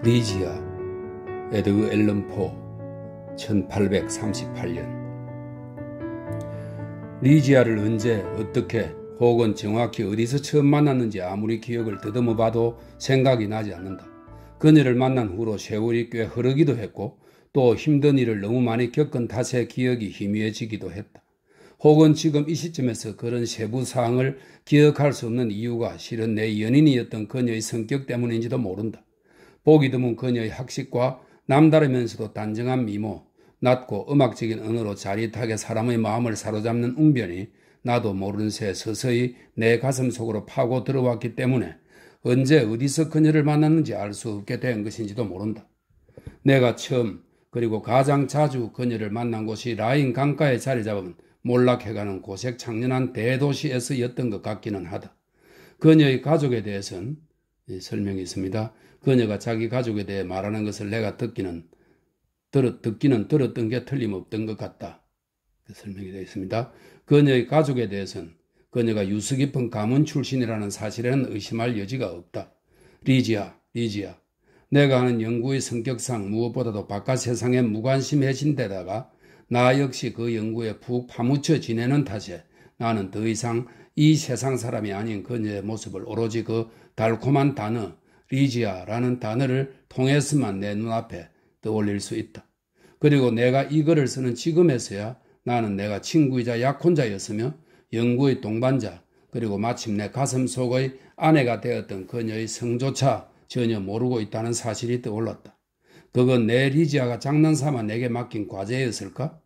리지아, 에드거 앨런 포, 1838년. 리지아를 언제, 어떻게, 혹은 정확히 어디서 처음 만났는지 아무리 기억을 더듬어 봐도 생각이 나지 않는다. 그녀를 만난 후로 세월이 꽤 흐르기도 했고 또 힘든 일을 너무 많이 겪은 탓에 기억이 희미해지기도 했다. 혹은 지금 이 시점에서 그런 세부 사항을 기억할 수 없는 이유가 실은 내 연인이었던 그녀의 성격 때문인지도 모른다. 보기 드문 그녀의 학식과 남다르면서도 단정한 미모, 낮고 음악적인 언어로 자릿하게 사람의 마음을 사로잡는 웅변이 나도 모르는 새 서서히 내 가슴 속으로 파고 들어왔기 때문에 언제 어디서 그녀를 만났는지 알 수 없게 된 것인지도 모른다. 내가 처음 그리고 가장 자주 그녀를 만난 곳이 라인 강가에 자리 잡은 몰락해가는 고색 창년한 대도시에서였던 것 같기는 하다. 그녀의 가족에 대해서는 설명이 있습니다. 그녀가 자기 가족에 대해 말하는 것을 내가 듣기는 들었던 게 틀림없던 것 같다. 설명이 되어 있습니다. 그녀의 가족에 대해서는 그녀가 유수 깊은 가문 출신이라는 사실에는 의심할 여지가 없다. 리지아. 내가 아는 영구의 성격상 무엇보다도 바깥 세상에 무관심해진 데다가 나 역시 그 연구에 푹 파묻혀 지내는 탓에 나는 더 이상 이 세상 사람이 아닌 그녀의 모습을 오로지 그 달콤한 단어 리지아라는 단어를 통해서만 내 눈앞에 떠올릴 수 있다. 그리고 내가 이 글을 쓰는 지금에서야 나는 내가 친구이자 약혼자였으며 연구의 동반자 그리고 마침내 가슴 속의 아내가 되었던 그녀의 성조차 전혀 모르고 있다는 사실이 떠올랐다. 그건 내 리지아가 장난삼아 내게 맡긴 과제였을까?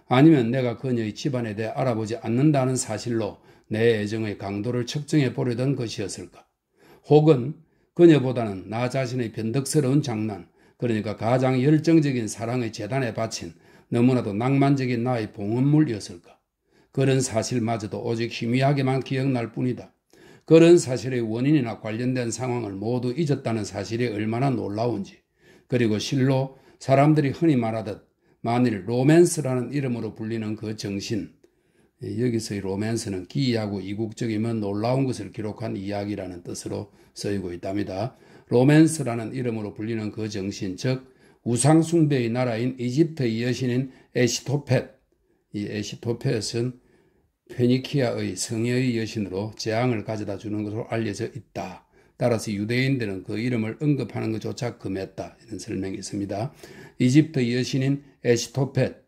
아니면 내가 그녀의 집안에 대해 알아보지 않는다는 사실로 내 애정의 강도를 측정해 보려던 것이었을까? 혹은 그녀보다는 나 자신의 변덕스러운 장난, 그러니까 가장 열정적인 사랑의 재단에 바친 너무나도 낭만적인 나의 봉헌물이었을까? 그런 사실마저도 오직 희미하게만 기억날 뿐이다. 그런 사실의 원인이나 관련된 상황을 모두 잊었다는 사실이 얼마나 놀라운지, 그리고 실로 사람들이 흔히 말하듯 만일 로맨스라는 이름으로 불리는 그 정신, 여기서의 로맨스는 기이하고 이국적이면 놀라운 것을 기록한 이야기라는 뜻으로 쓰이고 있답니다. 로맨스라는 이름으로 불리는 그 정신, 즉 우상숭배의 나라인 이집트의 여신인 에시토펫, 이 에시토펫은 페니키아의 성녀의 여신으로 재앙을 가져다 주는 것으로 알려져 있다. 따라서 유대인들은 그 이름을 언급하는 것조차 금했다. 이런 설명이 있습니다. 이집트 여신인 에시토펫,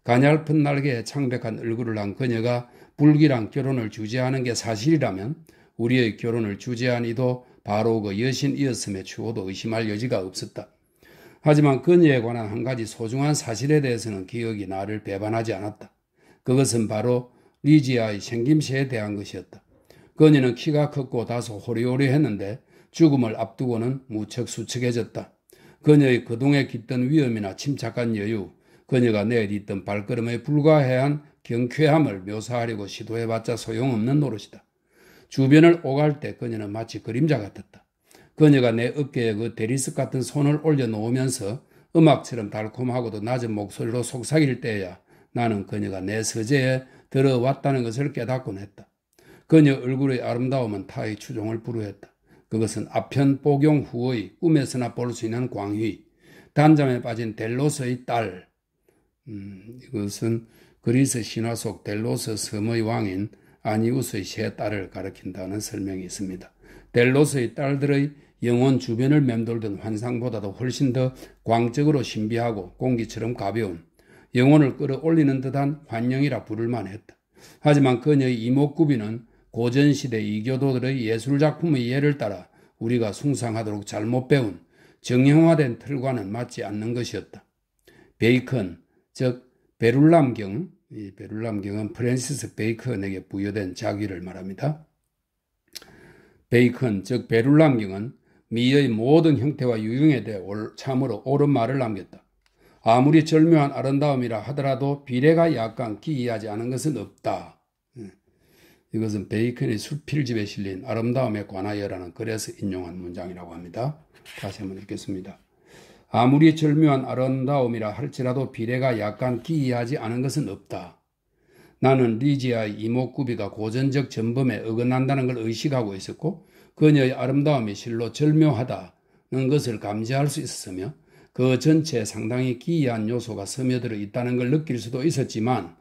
가냘픈 날개에 창백한 얼굴을 한 그녀가 불길한 결혼을 주재하는 게 사실이라면 우리의 결혼을 주재한 이도 바로 그 여신이었음에 추호도 의심할 여지가 없었다. 하지만 그녀에 관한 한 가지 소중한 사실에 대해서는 기억이 나를 배반하지 않았다. 그것은 바로 리지아의 생김새에 대한 것이었다. 그녀는 키가 컸고 다소 호리호리했는데 죽음을 앞두고는 무척 수척해졌다. 그녀의 그동에 깃든 위험이나 침착한 여유, 그녀가 내딛던 발걸음에 불과해한 경쾌함을 묘사하려고 시도해봤자 소용없는 노릇이다. 주변을 오갈 때 그녀는 마치 그림자 같았다. 그녀가 내 어깨에 그 대리석 같은 손을 올려놓으면서 음악처럼 달콤하고도 낮은 목소리로 속삭일 때야 나는 그녀가 내 서재에 들어왔다는 것을 깨닫곤 했다. 그녀 얼굴의 아름다움은 타의 추종을 불허했다. 그것은 아편 복용 후의 꿈에서나 볼 수 있는 광휘, 단잠에 빠진 델로스의 딸, 이것은 그리스 신화 속 델로스 섬의 왕인 아니우스의 세 딸을 가리킨다는 설명이 있습니다. 델로스의 딸들의 영혼 주변을 맴돌던 환상보다도 훨씬 더 광적으로 신비하고 공기처럼 가벼운, 영혼을 끌어올리는 듯한 환영이라 부를만 했다. 하지만 그녀의 이목구비는 고전시대 이교도들의 예술작품의 예를 따라 우리가 숭상하도록 잘못 배운 정형화된 틀과는 맞지 않는 것이었다. 베이컨, 즉 베룰람경, 이 베룰람경은 프랜시스 베이컨에게 부여된 자기를 말합니다. 베이컨, 즉 베룰람경은 미의 모든 형태와 유형에 대해 참으로 옳은 말을 남겼다. 아무리 절묘한 아름다움이라 하더라도 비례가 약간 기이하지 않은 것은 없다. 이것은 베이컨의 수필집에 실린 아름다움에 관하여라는 글에서 인용한 문장이라고 합니다. 다시 한번 읽겠습니다. 아무리 절묘한 아름다움이라 할지라도 비례가 약간 기이하지 않은 것은 없다. 나는 리지아의 이목구비가 고전적 전범에 어긋난다는 걸 의식하고 있었고 그녀의 아름다움이 실로 절묘하다, 것을 감지할 수 있었으며 그 전체에 상당히 기이한 요소가 스며들어 있다는 걸 느낄 수도 있었지만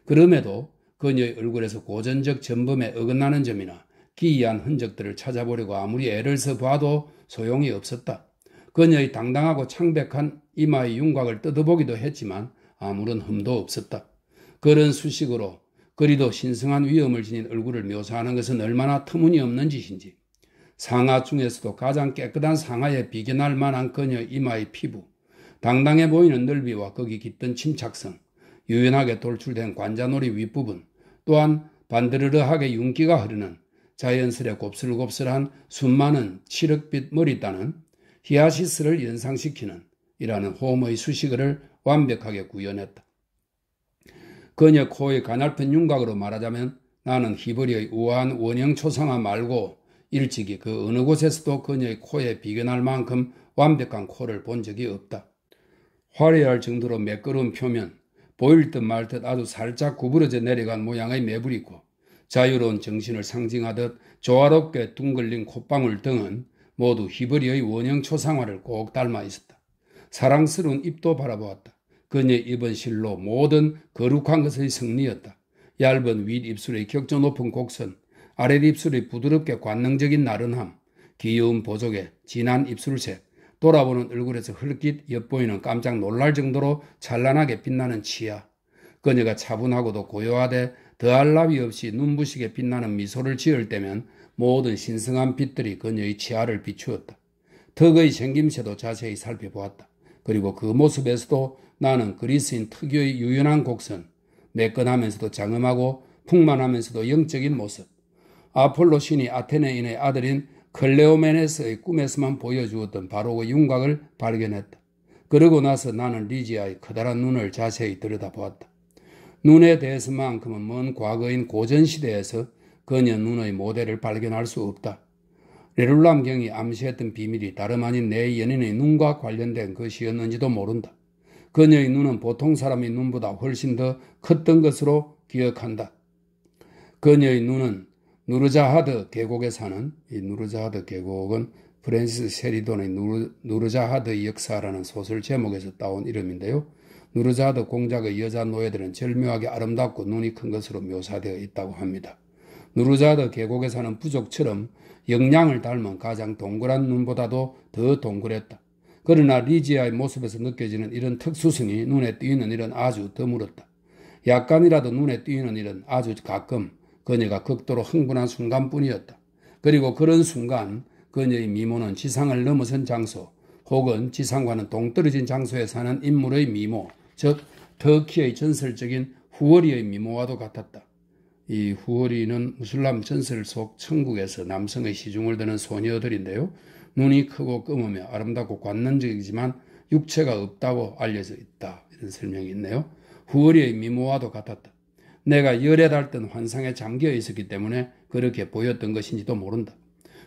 그럼에도 그녀의 얼굴에서 고전적 전범에 어긋나는 점이나 기이한 흔적들을 찾아보려고 아무리 애를 써봐도 소용이 없었다. 그녀의 당당하고 창백한 이마의 윤곽을 뜯어보기도 했지만 아무런 흠도 없었다. 그런 수식으로 그리도 신성한 위엄을 지닌 얼굴을 묘사하는 것은 얼마나 터무니없는 짓인지. 상하 중에서도 가장 깨끗한 상하에 비견할 만한 그녀의 이마의 피부, 당당해 보이는 넓이와 거기 깃든 침착성, 유연하게 돌출된 관자놀이 윗부분, 또한 반드르르하게 윤기가 흐르는 자연스레 곱슬곱슬한 수많은 칠흑빛 머리따는 히아시스를 연상시키는 이라는 홈의 수식어를 완벽하게 구현했다. 그녀 코의 가냘픈 윤곽으로 말하자면 나는 히브리의 우아한 원형 초상화 말고 일찍이 그 어느 곳에서도 그녀의 코에 비견할 만큼 완벽한 코를 본 적이 없다. 화려할 정도로 매끄러운 표면, 보일 듯 말 듯 아주 살짝 구부러져 내려간 모양의 매불이 있고 자유로운 정신을 상징하듯 조화롭게 둥글린 콧방울 등은 모두 히브리의 원형 초상화를 꼭 닮아 있었다. 사랑스러운 입도 바라보았다. 그녀의 입은 실로 모든 거룩한 것의 승리였다. 얇은 윗입술의 격조 높은 곡선, 아랫입술의 부드럽게 관능적인 나른함, 귀여운 보조개, 진한 입술색, 돌아보는 얼굴에서 흘낏 엿보이는 깜짝 놀랄 정도로 찬란하게 빛나는 치아. 그녀가 차분하고도 고요하되 더할 나위 없이 눈부시게 빛나는 미소를 지을 때면 모든 신성한 빛들이 그녀의 치아를 비추었다. 턱의 생김새도 자세히 살펴보았다. 그리고 그 모습에서도 나는 그리스인 특유의 유연한 곡선, 매끈하면서도 장엄하고 풍만하면서도 영적인 모습, 아폴로 신이 아테네인의 아들인 클레오메네스의 꿈에서만 보여주었던 바로 그 윤곽을 발견했다. 그러고 나서 나는 리지아의 커다란 눈을 자세히 들여다보았다. 눈에 대해서만큼은 먼 과거인 고전시대에서 그녀 눈의 모델을 발견할 수 없다. 레룰람경이 암시했던 비밀이 다름 아닌 내 연인의 눈과 관련된 것이었는지도 모른다. 그녀의 눈은 보통 사람의 눈보다 훨씬 더 컸던 것으로 기억한다. 그녀의 눈은 누르자하드 계곡에 사는, 이 누르자하드 계곡은 프랜시스 셰리돈의 누르자하드의 역사라는 소설 제목에서 따온 이름인데요. 누르자하드 공작의 여자 노예들은 절묘하게 아름답고 눈이 큰 것으로 묘사되어 있다고 합니다. 누르자하드 계곡에 사는 부족처럼 영양을 닮은 가장 동그란 눈보다도 더 동그랬다. 그러나 리지아의 모습에서 느껴지는 이런 특수성이 눈에 띄는 일은 아주 드물었다. 약간이라도 눈에 띄는 일은 아주 가끔 그녀가 극도로 흥분한 순간뿐이었다. 그리고 그런 순간 그녀의 미모는 지상을 넘어선 장소 혹은 지상과는 동떨어진 장소에 사는 인물의 미모, 즉 터키의 전설적인 후어리의 미모와도 같았다. 이 후어리는 무슬람 전설 속 천국에서 남성의 시중을 드는 소녀들인데요. 눈이 크고 검으며 아름답고 관능적이지만 육체가 없다고 알려져 있다. 이런 설명이 있네요. 후어리의 미모와도 같았다. 내가 열에 닳던 환상에 잠겨 있었기 때문에 그렇게 보였던 것인지도 모른다.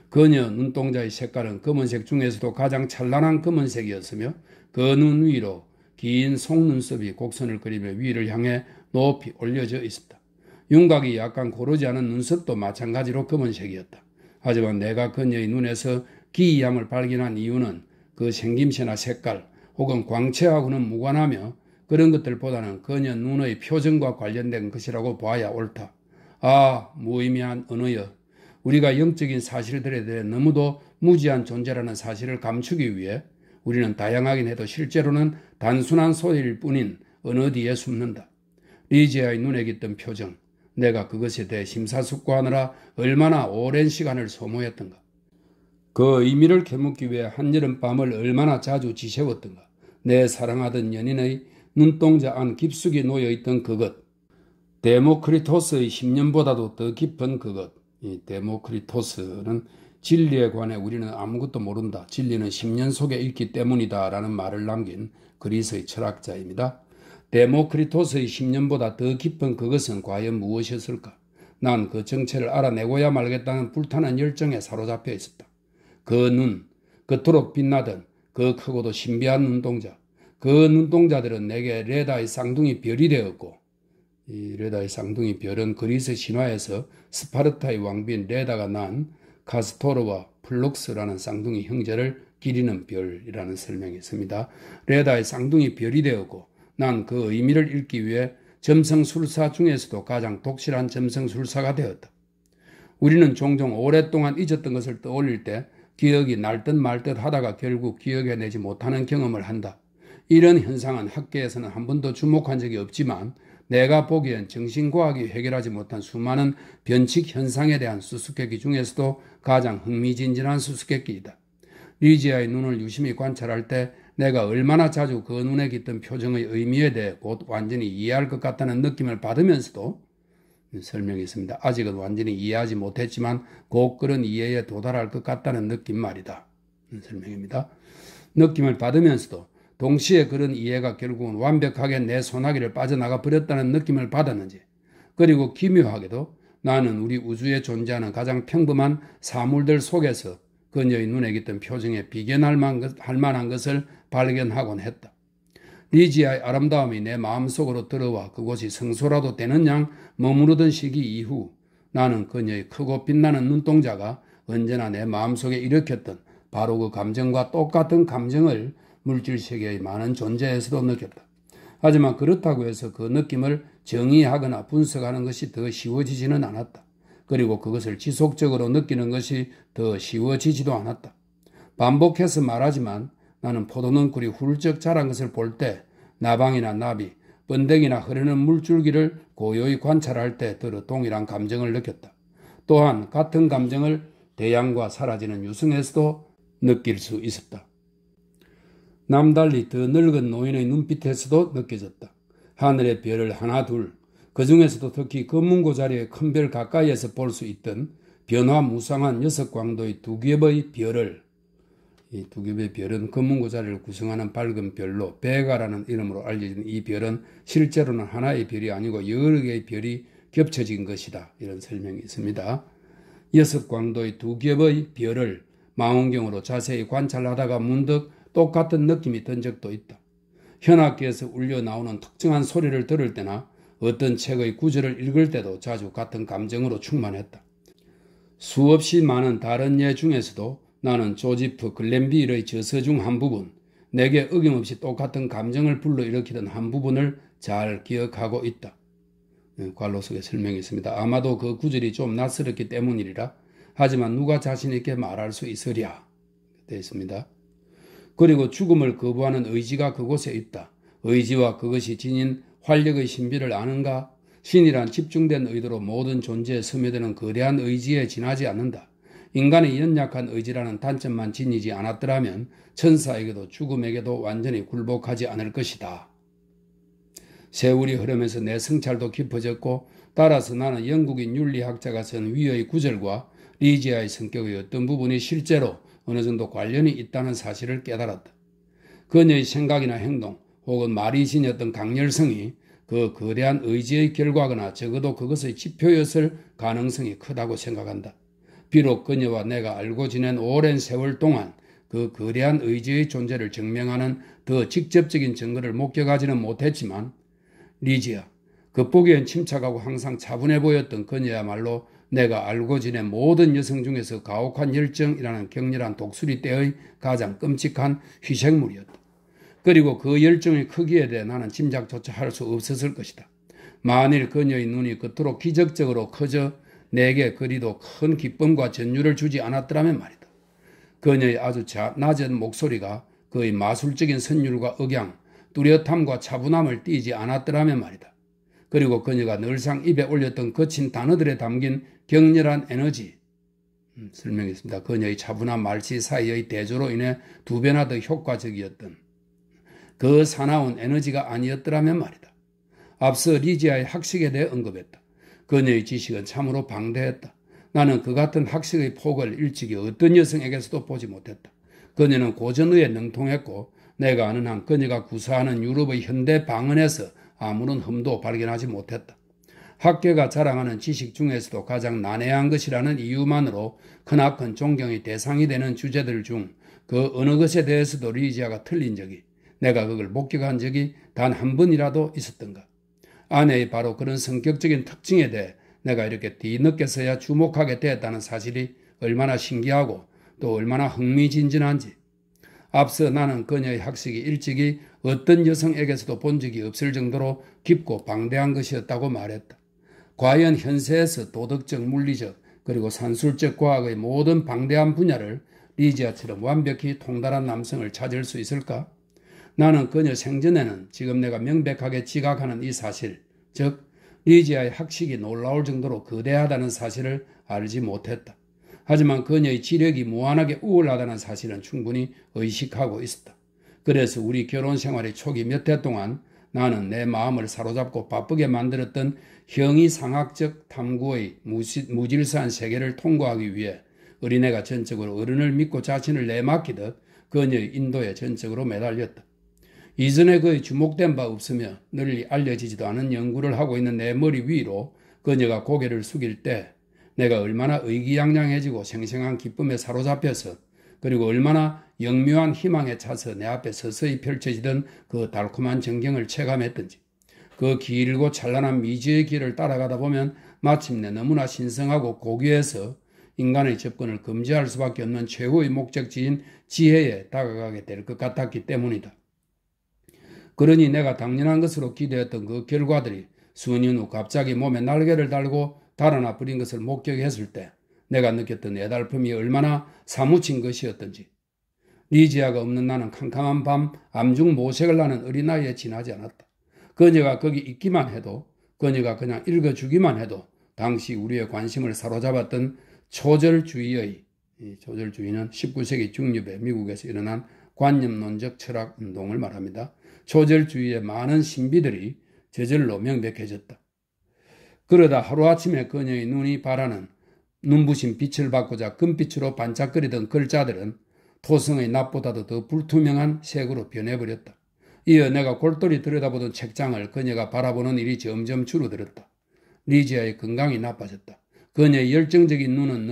그녀 눈동자의 색깔은 검은색 중에서도 가장 찬란한 검은색이었으며 그 눈 위로 긴 속눈썹이 곡선을 그리며 위를 향해 높이 올려져 있었다. 윤곽이 약간 고르지 않은 눈썹도 마찬가지로 검은색이었다. 하지만 내가 그녀의 눈에서 기이함을 발견한 이유는 그 생김새나 색깔 혹은 광채하고는 무관하며 그런 것들보다는 그녀 눈의 표정과 관련된 것이라고 봐야 옳다. 아, 무의미한 언어여. 우리가 영적인 사실들에 대해 너무도 무지한 존재라는 사실을 감추기 위해 우리는 다양하긴 해도 실제로는 단순한 소리일 뿐인 언어 뒤에 숨는다. 리지아의 눈에 깃든 표정, 내가 그것에 대해 심사숙고하느라 얼마나 오랜 시간을 소모했던가. 그 의미를 캐묻기 위해 한여름밤을 얼마나 자주 지새웠던가. 내 사랑하던 연인의 눈동자 안 깊숙이 놓여있던 그것, 데모크리토스의 10년보다도 더 깊은 그것. 이 데모크리토스는 진리에 관해 우리는 아무것도 모른다. 진리는 10년 속에 있기 때문이다 라는 말을 남긴 그리스의 철학자입니다. 데모크리토스의 10년보다 더 깊은 그것은 과연 무엇이었을까? 난 그 정체를 알아내고야 말겠다는 불타는 열정에 사로잡혀 있었다. 그 눈, 그토록 빛나던 그 크고도 신비한 눈동자, 그 눈동자들은 내게 레다의 쌍둥이 별이 되었고, 이 레다의 쌍둥이 별은 그리스 신화에서 스파르타의 왕비인 레다가 난 카스토르와 플룩스라는 쌍둥이 형제를 기리는 별이라는 설명이 있습니다. 레다의 쌍둥이 별이 되었고 난 그 의미를 읽기 위해 점성술사 중에서도 가장 독실한 점성술사가 되었다. 우리는 종종 오랫동안 잊었던 것을 떠올릴 때 기억이 날 듯 말 듯 하다가 결국 기억해내지 못하는 경험을 한다. 이런 현상은 학계에서는 한 번도 주목한 적이 없지만 내가 보기엔 정신과학이 해결하지 못한 수많은 변칙 현상에 대한 수수께끼 중에서도 가장 흥미진진한 수수께끼이다. 리지아의 눈을 유심히 관찰할 때 내가 얼마나 자주 그 눈에 깃든 표정의 의미에 대해 곧 완전히 이해할 것 같다는 느낌을 받으면서도 설명이 있습니다. 아직은 완전히 이해하지 못했지만 곧 그런 이해에 도달할 것 같다는 느낌 말이다. 설명입니다. 느낌을 받으면서도 동시에 그런 이해가 결국은 완벽하게 내 소나기를 빠져나가 버렸다는 느낌을 받았는지, 그리고 기묘하게도 나는 우리 우주에 존재하는 가장 평범한 사물들 속에서 그녀의 눈에 깃든 표정에 비견할 만한 것을 발견하곤 했다. 리지아의 아름다움이 내 마음속으로 들어와 그곳이 성소라도 되는 양 머무르던 시기 이후 나는 그녀의 크고 빛나는 눈동자가 언제나 내 마음속에 일으켰던 바로 그 감정과 똑같은 감정을 물질세계의 많은 존재에서도 느꼈다. 하지만 그렇다고 해서 그 느낌을 정의하거나 분석하는 것이 더 쉬워지지는 않았다. 그리고 그것을 지속적으로 느끼는 것이 더 쉬워지지도 않았다. 반복해서 말하지만 나는 포도넝쿨이 훌쩍 자란 것을 볼 때 나방이나 나비, 번데기나 흐르는 물줄기를 고요히 관찰할 때 더러 동일한 감정을 느꼈다. 또한 같은 감정을 태양과 사라지는 유성에서도 느낄 수 있었다. 남달리 더 늙은 노인의 눈빛에서도 느껴졌다. 하늘의 별을 하나 둘, 그 중에서도 특히 검문고 자리의 큰 별 가까이에서 볼 수 있던 변화무쌍한 6광도의 두 겹의 별을, 이 두 겹의 별은 검문고 자리를 구성하는 밝은 별로 베가라는 이름으로 알려진 이 별은 실제로는 하나의 별이 아니고 여러 개의 별이 겹쳐진 것이다. 이런 설명이 있습니다. 6광도의 두 겹의 별을 망원경으로 자세히 관찰하다가 문득 똑같은 느낌이 든 적도 있다. 현악기에서 울려 나오는 특정한 소리를 들을 때나 어떤 책의 구절을 읽을 때도 자주 같은 감정으로 충만했다. 수없이 많은 다른 예 중에서도 나는 조지프 글렌비일의 저서 중 한 부분, 내게 어김없이 똑같은 감정을 불러일으키던 한 부분을 잘 기억하고 있다. 관로 속에 설명이 있습니다. 아마도 그 구절이 좀 낯설었기 때문이리라. 하지만 누가 자신 있게 말할 수 있으랴. 되어 있습니다. 그리고 죽음을 거부하는 의지가 그곳에 있다. 의지와 그것이 지닌 활력의 신비를 아는가? 신이란 집중된 의도로 모든 존재에 스며드는 거대한 의지에 지나지 않는다. 인간의 연약한 의지라는 단점만 지니지 않았더라면 천사에게도 죽음에게도 완전히 굴복하지 않을 것이다. 세월이 흐르면서 내 성찰도 깊어졌고 따라서 나는 영국인 윤리학자가 쓴 위의 구절과 리지아의 성격의 어떤 부분이 실제로 어느 정도 관련이 있다는 사실을 깨달았다. 그녀의 생각이나 행동 혹은 말이 지녔던 강렬성이 그 거대한 의지의 결과거나 적어도 그것의 지표였을 가능성이 크다고 생각한다. 비록 그녀와 내가 알고 지낸 오랜 세월 동안 그 거대한 의지의 존재를 증명하는 더 직접적인 증거를 목격하지는 못했지만 리지아, 겉보기엔 침착하고 항상 차분해 보였던 그녀야말로 내가 알고 지낸 모든 여성 중에서 가혹한 열정이라는 격렬한 독수리 떼의 가장 끔찍한 희생물이었다. 그리고 그 열정의 크기에 대해 나는 짐작조차 할 수 없었을 것이다. 만일 그녀의 눈이 그토록 기적적으로 커져 내게 그리도 큰 기쁨과 전율을 주지 않았더라면 말이다. 그녀의 아주 낮은 목소리가 그의 마술적인 선율과 억양, 뚜렷함과 차분함을 띠지 않았더라면 말이다. 그리고 그녀가 늘상 입에 올렸던 거친 단어들에 담긴 격렬한 에너지, 설명했습니다. 그녀의 차분한 말치 사이의 대조로 인해 두 배나 더 효과적이었던 그 사나운 에너지가 아니었더라면 말이다. 앞서 리지아의 학식에 대해 언급했다. 그녀의 지식은 참으로 방대했다. 나는 그 같은 학식의 폭을 일찍이 어떤 여성에게서도 보지 못했다. 그녀는 고전의에 능통했고 내가 아는 한 그녀가 구사하는 유럽의 현대 방언에서 아무런 흠도 발견하지 못했다. 학계가 자랑하는 지식 중에서도 가장 난해한 것이라는 이유만으로 크나큰 존경의 대상이 되는 주제들 중 그 어느 것에 대해서도 리지아가 틀린 적이, 내가 그걸 목격한 적이 단 한 번이라도 있었던가. 아내의 바로 그런 성격적인 특징에 대해 내가 이렇게 뒤늦게서야 주목하게 되었다는 사실이 얼마나 신기하고 또 얼마나 흥미진진한지. 앞서 나는 그녀의 학식이 일찍이 어떤 여성에게서도 본 적이 없을 정도로 깊고 방대한 것이었다고 말했다. 과연 현세에서 도덕적, 물리적, 그리고 산술적 과학의 모든 방대한 분야를 리지아처럼 완벽히 통달한 남성을 찾을 수 있을까? 나는 그녀 생전에는 지금 내가 명백하게 지각하는 이 사실, 즉 리지아의 학식이 놀라울 정도로 거대하다는 사실을 알지 못했다. 하지만 그녀의 지력이 무한하게 우월하다는 사실은 충분히 의식하고 있었다. 그래서 우리 결혼 생활의 초기 몇 해 동안 나는 내 마음을 사로잡고 바쁘게 만들었던 형이상학적 탐구의 무질서한 세계를 통과하기 위해 어린애가 전적으로 어른을 믿고 자신을 내맡기듯 그녀의 인도에 전적으로 매달렸다. 이전에 그의 주목된 바 없으며 널리 알려지지도 않은 연구를 하고 있는 내 머리 위로 그녀가 고개를 숙일 때 내가 얼마나 의기양양해지고 생생한 기쁨에 사로잡혀서 그리고 얼마나 영묘한 희망에 차서 내 앞에 서서히 펼쳐지던 그 달콤한 전경을 체감했던지, 그 길고 찬란한 미지의 길을 따라가다 보면 마침내 너무나 신성하고 고귀해서 인간의 접근을 금지할 수밖에 없는 최후의 목적지인 지혜에 다가가게 될 것 같았기 때문이다. 그러니 내가 당연한 것으로 기대했던 그 결과들이 수년 후 갑자기 몸에 날개를 달고 달아나 버린 것을 목격했을 때 내가 느꼈던 애달픔이 얼마나 사무친 것이었던지. 리지아가 없는 나는 캄캄한 밤 암중 모색을 하는 어린아이에 지나지 않았다. 그녀가 거기 있기만 해도, 그녀가 그냥 읽어주기만 해도 당시 우리의 관심을 사로잡았던 초절주의의, 초절주의는 19세기 중엽에 미국에서 일어난 관념론적 철학 운동을 말합니다. 초절주의의 많은 신비들이 저절로 명백해졌다. 그러다 하루아침에 그녀의 눈이 바라는 눈부신 빛을 받고자 금빛으로 반짝거리던 글자들은 토성의 납보다도 더 불투명한 색으로 변해버렸다. 이어 내가 골똘히 들여다보던 책장을 그녀가 바라보는 일이 점점 줄어들었다. 리지아의 건강이 나빠졌다. 그녀의 열정적인 눈은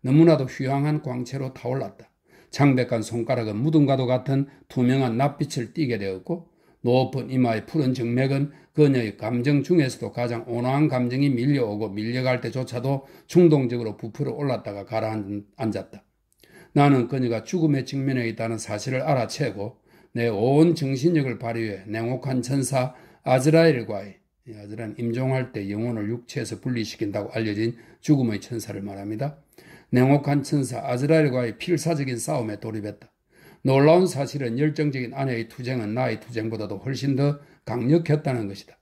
너무나도 휴양한 광채로 타올랐다. 창백한 손가락은 무덤과도 같은 투명한 낯빛을 띠게 되었고, 높은 이마의 푸른 정맥은 그녀의 감정 중에서도 가장 온화한 감정이 밀려오고 밀려갈 때조차도 충동적으로 부풀어 올랐다가 가라앉았다. 나는 그녀가 죽음에 직면해 있다는 사실을 알아채고 내 온 정신력을 발휘해 냉혹한 천사 아즈라엘과의, 아즈라엘은 임종할 때 영혼을 육체에서 분리시킨다고 알려진 죽음의 천사를 말합니다. 냉혹한 천사 아즈라엘과의 필사적인 싸움에 돌입했다. 놀라운 사실은 열정적인 아내의 투쟁은 나의 투쟁보다도 훨씬 더 강력했다는 것이다.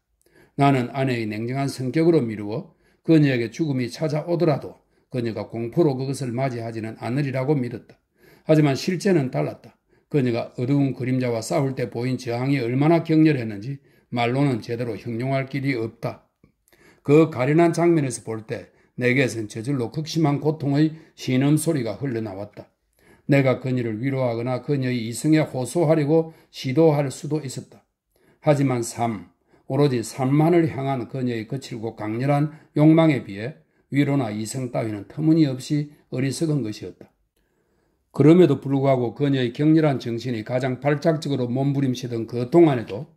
나는 아내의 냉정한 성격으로 미루어 그녀에게 죽음이 찾아오더라도 그녀가 공포로 그것을 맞이하지는 않으리라고 믿었다. 하지만 실제는 달랐다. 그녀가 어두운 그림자와 싸울 때 보인 저항이 얼마나 격렬했는지 말로는 제대로 형용할 길이 없다. 그 가련한 장면에서 볼 때 내게선 저절로 극심한 고통의 신음소리가 흘러나왔다. 내가 그녀를 위로하거나 그녀의 이성에 호소하려고 시도할 수도 있었다. 하지만 오로지 삶만을 향한 그녀의 거칠고 강렬한 욕망에 비해 위로나 이성 따위는 터무니없이 어리석은 것이었다. 그럼에도 불구하고 그녀의 격렬한 정신이 가장 발작적으로 몸부림치던 그 동안에도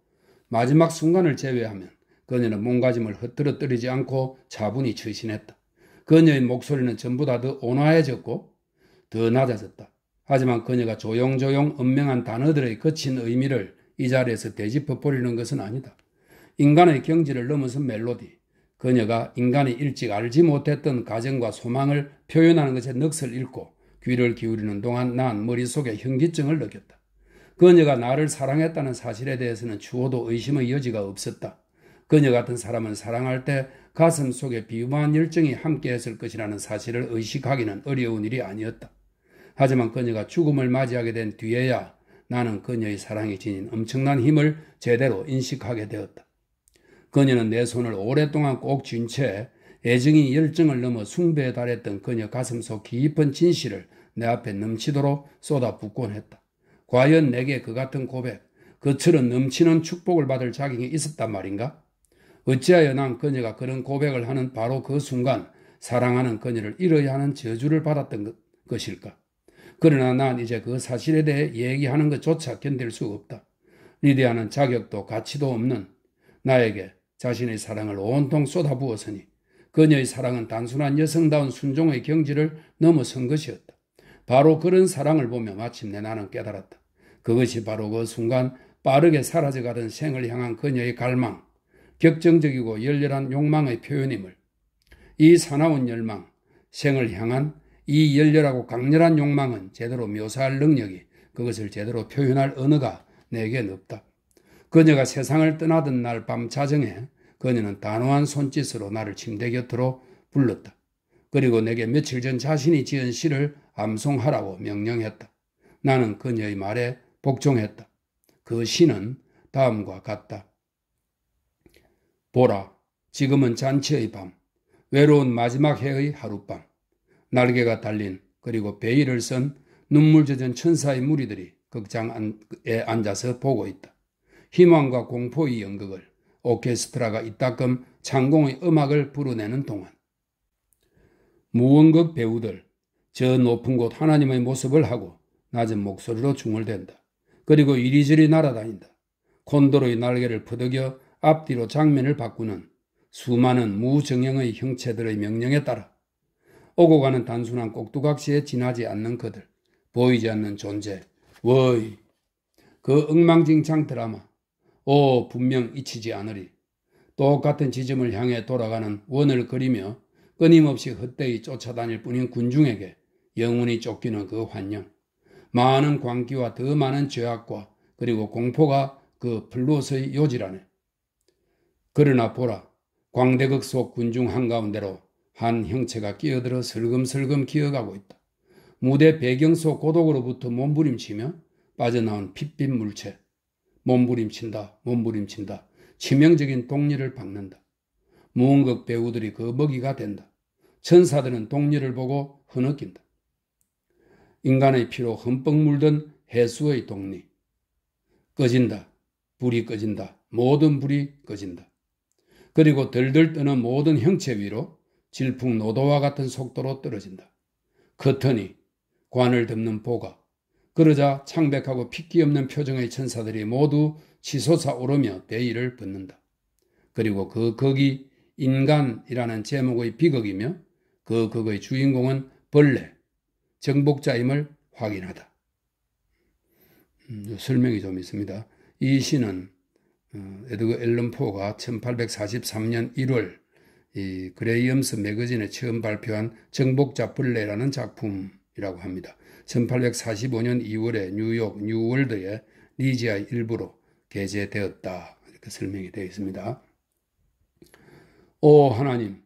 마지막 순간을 제외하면 그녀는 몸가짐을 흐트러뜨리지 않고 차분히 처신했다. 그녀의 목소리는 전보다 더 온화해졌고 더 낮아졌다. 하지만 그녀가 조용조용 은명한 단어들의 거친 의미를 이 자리에서 되짚어 버리는 것은 아니다. 인간의 경지를 넘어선 멜로디, 그녀가 인간이 일찍 알지 못했던 가정과 소망을 표현하는 것에 넋을 잃고 귀를 기울이는 동안 난 머릿속에 현기증을 느꼈다. 그녀가 나를 사랑했다는 사실에 대해서는 추호도 의심의 여지가 없었다. 그녀 같은 사람은 사랑할 때 가슴 속에 비무한 열정이 함께했을 것이라는 사실을 의식하기는 어려운 일이 아니었다. 하지만 그녀가 죽음을 맞이하게 된 뒤에야 나는 그녀의 사랑이 지닌 엄청난 힘을 제대로 인식하게 되었다. 그녀는 내 손을 오랫동안 꼭 쥔 채 애정이 열정을 넘어 숭배에 달했던 그녀 가슴 속 깊은 진실을 내 앞에 넘치도록 쏟아붓곤 했다. 과연 내게 그 같은 고백, 그처럼 넘치는 축복을 받을 자격이 있었단 말인가? 어찌하여 난 그녀가 그런 고백을 하는 바로 그 순간 사랑하는 그녀를 잃어야 하는 저주를 받았던 것일까? 그러나 난 이제 그 사실에 대해 얘기하는 것조차 견딜 수 없다. 리디아는 자격도 가치도 없는 나에게 자신의 사랑을 온통 쏟아부었으니 그녀의 사랑은 단순한 여성다운 순종의 경지를 넘어선 것이었다. 바로 그런 사랑을 보며 마침내 나는 깨달았다. 그것이 바로 그 순간 빠르게 사라져가던 생을 향한 그녀의 갈망, 격정적이고 열렬한 욕망의 표현임을, 이 사나운 열망, 생을 향한 이 열렬하고 강렬한 욕망은 제대로 묘사할 능력이, 그것을 제대로 표현할 언어가 내겐 없다. 그녀가 세상을 떠나던 날 밤 자정에 그녀는 단호한 손짓으로 나를 침대 곁으로 불렀다. 그리고 내게 며칠 전 자신이 지은 시를 암송하라고 명령했다. 나는 그녀의 말에 복종했다. 그 시는 다음과 같다. 보라, 지금은 잔치의 밤, 외로운 마지막 해의 하룻밤. 날개가 달린 그리고 베일을 쓴 눈물 젖은 천사의 무리들이 극장에 앉아서 보고 있다. 희망과 공포의 연극을 오케스트라가 이따금 창공의 음악을 부르내는 동안 무언극 배우들 저 높은 곳 하나님의 모습을 하고 낮은 목소리로 중얼댄다. 그리고 이리저리 날아다닌다. 콘도로의 날개를 퍼덕여 앞뒤로 장면을 바꾸는 수많은 무정형의 형체들의 명령에 따라 오고 가는 단순한 꼭두각시에 지나지 않는 그들, 보이지 않는 존재, 워이, 그 엉망진창 드라마, 분명 잊히지 않으리. 똑같은 지점을 향해 돌아가는 원을 그리며 끊임없이 헛되이 쫓아다닐 뿐인 군중에게 영원히 쫓기는 그 환영, 많은 광기와 더 많은 죄악과 그리고 공포가 그 플롯의 요지라네. 그러나 보라, 광대극 속 군중 한가운데로 한 형체가 끼어들어 슬금슬금 기어가고 있다. 무대 배경 속 고독으로부터 몸부림치며 빠져나온 핏빛 물체. 몸부림친다, 몸부림친다. 치명적인 동리를 박는다. 무언극 배우들이 그 먹이가 된다. 천사들은 동리를 보고 흐느낀다. 인간의 피로 흠뻑 물든 해수의 동리. 꺼진다. 불이 꺼진다. 모든 불이 꺼진다. 그리고 들들 뜨는 모든 형체 위로 질풍노도와 같은 속도로 떨어진다. 커튼이, 관을 덮는 보가, 그러자 창백하고 핏기 없는 표정의 천사들이 모두 치솟아 오르며 베일을 벗는다. 그리고 그 극이 인간이라는 제목의 비극이며 그 극의 주인공은 벌레, 정복자임을 확인하다. 설명이 좀 있습니다. 이 시는 에드거 앨런 포가 1843년 1월 이 그레이엄스 매거진에 처음 발표한 정복자 벌레라는 작품이라고 합니다. 1845년 2월에 뉴욕 뉴월드의 리지아의 일부로 게재되었다. 이렇게 설명이 되어 있습니다. 오 하나님,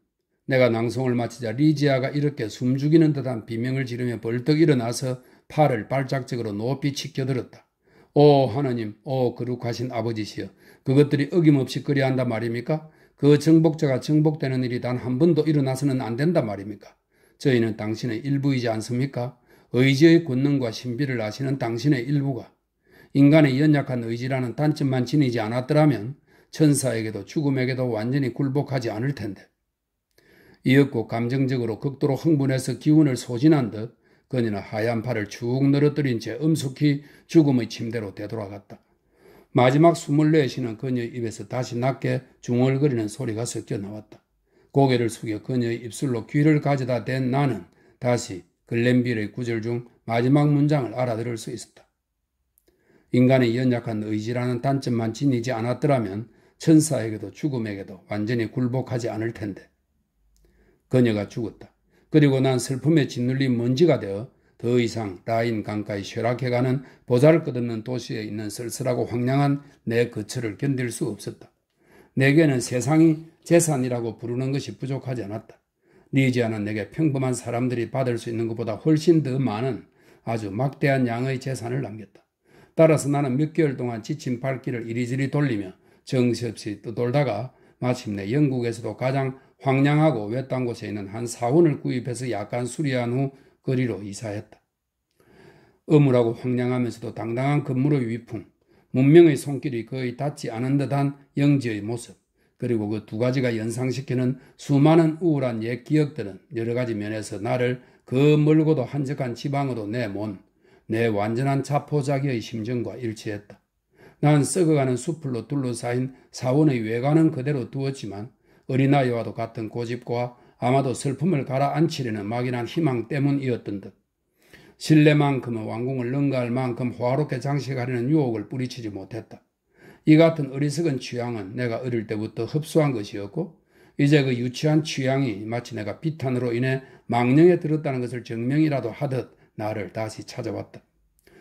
내가 낭송을 마치자 리지아가 이렇게 숨죽이는 듯한 비명을 지르며 벌떡 일어나서 팔을 발작적으로 높이 치켜들었다. 오 하나님, 오 거룩하신 아버지시여, 그것들이 어김없이 그래야 한다 말입니까? 그 정복자가 정복되는 일이 단 한 번도 일어나서는 안 된다 말입니까? 저희는 당신의 일부이지 않습니까? 의지의 권능과 신비를 아시는 당신의 일부가 인간의 연약한 의지라는 단점만 지니지 않았더라면 천사에게도 죽음에게도 완전히 굴복하지 않을 텐데. 이윽고 감정적으로 극도로 흥분해서 기운을 소진한 듯 그녀는 하얀 팔을 축 늘어뜨린 채 엄숙히 죽음의 침대로 되돌아갔다. 마지막 숨을 내쉬는 그녀의 입에서 다시 낮게 중얼거리는 소리가 섞여 나왔다. 고개를 숙여 그녀의 입술로 귀를 가져다 댄 나는 다시 글렌빌의 구절 중 마지막 문장을 알아들을 수 있었다. 인간의 연약한 의지라는 단점만 지니지 않았더라면 천사에게도 죽음에게도 완전히 굴복하지 않을 텐데. 그녀가 죽었다. 그리고 난 슬픔에 짓눌린 먼지가 되어 더 이상 라인 강가에 쇠락해가는 보잘것없는 도시에 있는 쓸쓸하고 황량한 내 거처를 견딜 수 없었다. 내게는 세상이 재산이라고 부르는 것이 부족하지 않았다. 리지아는 내게 평범한 사람들이 받을 수 있는 것보다 훨씬 더 많은 아주 막대한 양의 재산을 남겼다. 따라서 나는 몇 개월 동안 지친 발길을 이리저리 돌리며 정신없이 떠돌다가 마침내 영국에서도 가장 황량하고 외딴 곳에 있는 한 사원을 구입해서 약간 수리한 후 거리로 이사했다. 음울하고 황량하면서도 당당한 건물의 위풍, 문명의 손길이 거의 닿지 않은 듯한 영지의 모습, 그리고 그 두 가지가 연상시키는 수많은 우울한 옛 기억들은 여러 가지 면에서 나를 그 멀고도 한적한 지방으로 내몬 내 완전한 자포자기의 심정과 일치했다. 난 썩어가는 수풀로 둘러싸인 사원의 외관은 그대로 두었지만 어린아이와도 같은 고집과 아마도 슬픔을 가라앉히려는 막연한 희망 때문이었던 듯 실내만큼은 왕궁을 능가할 만큼 호화롭게 장식하려는 유혹을 뿌리치지 못했다. 이 같은 어리석은 취향은 내가 어릴 때부터 흡수한 것이었고 이제 그 유치한 취향이 마치 내가 비탄으로 인해 망령에 들었다는 것을 증명이라도 하듯 나를 다시 찾아왔다.